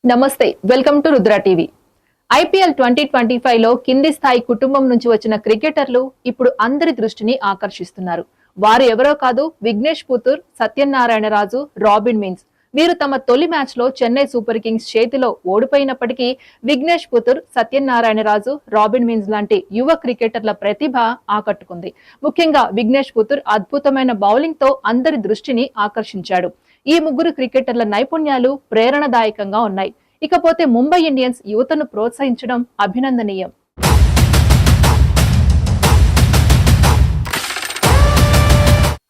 నమస్తే, welcome to Rudra TV. IPL 2025 లో కింది స్థాయి కుటుంబం నుంచి వచ్చిన క్రికెటర్లు ఇప్పుడు అందరి దృష్టిని ఆకర్షిస్తున్నారు. వారు ఎవరో కాదు, విఘ్నేష్ పుత్తూర్, సత్యనారాయణ రాజు, రాబిన్ మీన్స్. వీరు తమ తొలి మ్యాచ్ లో చెన్నై సూపర్ కింగ్స్ చేతిలో ఓడిపోయినప్పటికీ విఘ్నేష్ పుత్తూర్, సత్యనారాయణ రాజు, రాబిన్ మీన్స్ లాంటి యువ క్రికెటర్ల ప్రతిభ ఆకట్టుకుంది. ముఖ్యంగా విఘ్నేష్ పుత్తూర్ అద్భుతమైన బౌలింగ్ తో అందరి దృష్టిని ఆకర్షించాడు. ఈ ముగ్గురు క్రికెటర్ల నైపుణ్యాలు ప్రేరణదాయకంగా ఉన్నాయి. ఇకపోతే ముంబై ఇండియన్స్ యువతను ప్రోత్సహించడం అభినందనీయం.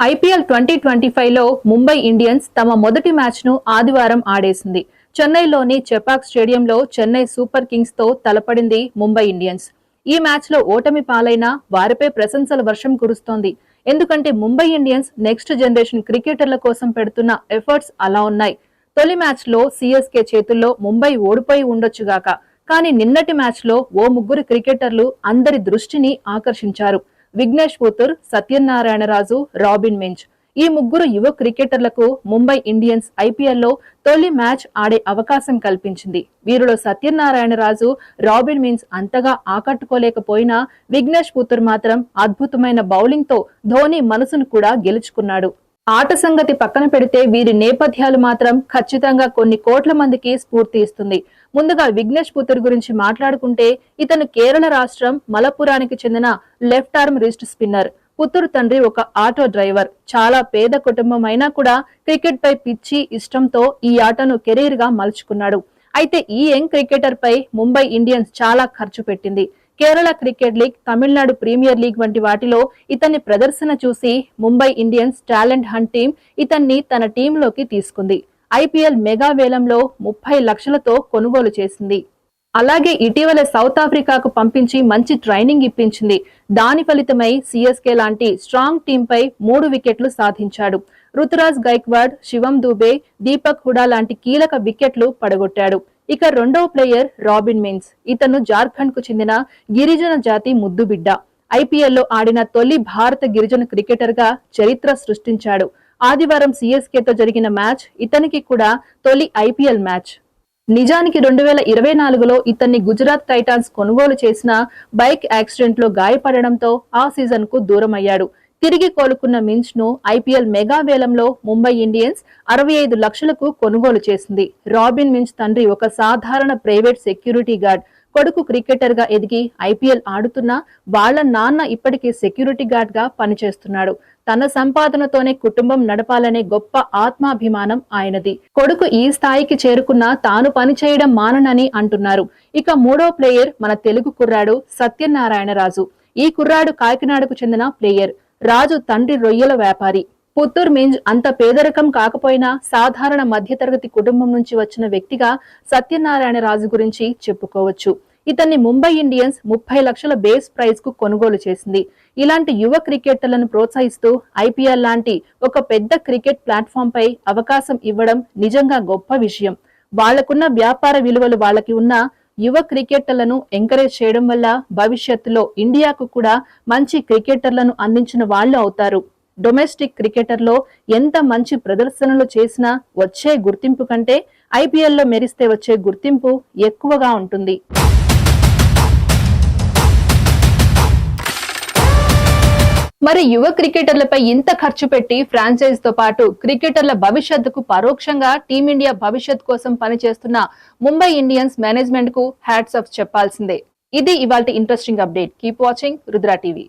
ఐపీఎల్ 2025 లో ముంబై ఇండియన్స్ తమ మొదటి మ్యాచ్ ను ఆదివారం ఆడేసింది. చెన్నైలోని చెపాక్ స్టేడియంలో చెన్నై సూపర్ కింగ్స్ తో తలపడింది ముంబై ఇండియన్స్. ఈ మ్యాచ్ లో ఓటమి పాలైనా వారిపై ప్రశంసల వర్షం కురుస్తోంది. ఎందుకంటే ముంబై ఇండియన్స్ నెక్స్ట్ జనరేషన్ క్రికెటర్ల కోసం పెడుతున్న ఎఫర్ట్స్ అలా ఉన్నాయి. తొలి మ్యాచ్ లో సిఎస్కే చేతుల్లో ముంబై ఓడిపోయి ఉండొచ్చుగాక, కానీ నిన్నటి మ్యాచ్ లో ఓ ముగ్గురు క్రికెటర్లు అందరి దృష్టిని ఆకర్షించారు. విఘ్నేష్ పుత్తూర్, సత్యనారాయణ రాజు, రాబిన్ మించ్. ఈ ముగ్గురు యువ క్రికెటర్లకు ముంబై ఇండియన్స్ ఐపీఎల్ లో తొలి మ్యాచ్ ఆడే అవకాశం కల్పించింది. వీరిలో సత్యనారాయణ రాజు, రాబిన్ మిన్స్ అంతగా ఆకట్టుకోలేకపోయినా విఘ్నేష్ పుత్తూర్ మాత్రం అద్భుతమైన బౌలింగ్ తో ధోని మనసును కూడా గెలుచుకున్నాడు. ఆట సంగతి పక్కన పెడితే వీరి నేపథ్యాలు మాత్రం ఖచ్చితంగా కొన్ని కోట్ల మందికి స్ఫూర్తి ఇస్తుంది. ముందుగా విఘ్నేష్ పుత్తూర్ గురించి మాట్లాడుకుంటే ఇతను కేరళ రాష్ట్రం మలపురానికి చెందిన left arm wrist spinner. Puttur తండ్రి ఒక ఆటో డ్రైవర్. చాలా పేద కుటుంబం అయినా కూడా క్రికెట్ పై పిచ్చి ఇష్టంతో ఈ ఆటను కెరీర్ గా మలుచుకున్నాడు. అయితే ఈ యంగ్ క్రికెటర్ పై ముంబై ఇండియన్స్ చాలా ఖర్చు పెట్టింది. Kerala cricket league, Tamil Nadu premier league వంటి వాటిలో ఇతన్ని ప్రదర్శన చూసి Mumbai Indians talent hunt team ఇతన్ని తన టీంలోకి తీసుకుంది. ఐపీఎల్ మెగా వేలంలో 30 లక్షలతో కొనుగోలు చేసింది. అలాగే ఇటీవల సౌత్ ఆఫ్రికాకు పంపించి మంచి ట్రైనింగ్ ఇప్పించింది. దాని ఫలితమై సిఎస్కే లాంటి స్ట్రాంగ్ టీంపై 3 వికెట్లు సాధించాడు. రుతురాజ్ గైక్వాడ్, శివం దూబే, దీపక్ హుడా లాంటి కీలక వికెట్లు పడగొట్టాడు. ఇక రెండవ ప్లేయర్ రాబిన్ మిన్స్. ఇతను జార్ఖండ్ కు చెందిన గిరిజన జాతి ముద్దుబిడ్డ. ఐపీఎల్ లో ఆడిన తొలి భారత గిరిజన క్రికెటర్ గా చరిత్ర సృష్టించాడు. ఆదివారం సిఎస్కే తో జరిగిన మ్యాచ్ ఇతనికి కూడా తొలి ఐపీఎల్ మ్యాచ్. నిజానికి 2024లో ఇతన్ని గుజరాత్ టైటాన్స్ కొనుగోలు చేసిన బైక్ యాక్సిడెంట్ లో గాయపడడంతో ఆ సీజన్ కు దూరమయ్యాడు. తిరిగి కోలుకున్న మిన్స్ ను ఐపీఎల్ మెగా వేలంలో ముంబై ఇండియన్స్ 65 లక్షలకు కొనుగోలు చేసింది. రాబిన్ మిన్స్ తండ్రి ఒక సాధారణ ప్రైవేట్ సెక్యూరిటీ గార్డ్. కొడుకు క్రికెటర్ గా ఎదిగి ఐపీఎల్ ఆడుతున్నా వాళ్ల నాన్న ఇప్పటికీ సెక్యూరిటీ గార్డ్ గా పనిచేస్తున్నాడు. తన సంపాదనతోనే కుటుంబం నడపాలనే గొప్ప ఆత్మాభిమానం ఆయనది. కొడుకు ఈ స్థాయికి చేరుకున్నా తాను పనిచేయడం మాననని అంటున్నారు. ఇక మూడో ప్లేయర్ మన తెలుగు కుర్రాడు సత్యనారాయణ రాజు. ఈ కుర్రాడు కాకినాడకు చెందిన ప్లేయర్. రాజు తండ్రి రొయ్యల వ్యాపారి. పుత్తూర్ మింజ్ అంత పేదరికం కాకపోయినా సాధారణ మధ్యతరగతి కుటుంబం నుంచి వచ్చిన వ్యక్తిగా సత్యనారాయణ రాజు గురించి చెప్పుకోవచ్చు. ఇతన్ని ముంబై ఇండియన్స్ 30 లక్షల బేస్ ప్రైజ్ కు కొనుగోలు చేసింది. ఇలాంటి యువ క్రికెటర్లను ప్రోత్సహిస్తూ ఐపీఎల్ లాంటి ఒక పెద్ద క్రికెట్ ప్లాట్ఫామ్ పై అవకాశం ఇవ్వడం నిజంగా గొప్ప విషయం. వాళ్లకున్న వ్యాపార విలువలు వాళ్ళకి ఉన్న యువ క్రికెటర్లను ఎంకరేజ్ చేయడం వల్ల భవిష్యత్తులో ఇండియాకు కూడా మంచి క్రికెటర్లను అందించిన వాళ్ళు అవుతారు. డొమెస్టిక్ క్రికెటర్ లో ఎంత మంచి ప్రదర్శనలు చేసినా వచ్చే గుర్తింపు కంటే ఐపీఎల్ లో మెరిస్తే వచ్చే గుర్తింపు ఎక్కువగా ఉంటుంది. మరి యువ క్రికెటర్లపై ఇంత ఖర్చు పెట్టి ఫ్రాంచైజ్ తో పాటు క్రికెటర్ల భవిష్యత్తుకు పరోక్షంగా టీమిండియా భవిష్యత్ కోసం పనిచేస్తున్న ముంబై ఇండియన్స్ మేనేజ్మెంట్ కు హ్యాట్స్ ఆఫ్ చెప్పాల్సిందే. ఇది ఇవాల్టి interesting update. Keep watching Rudra TV.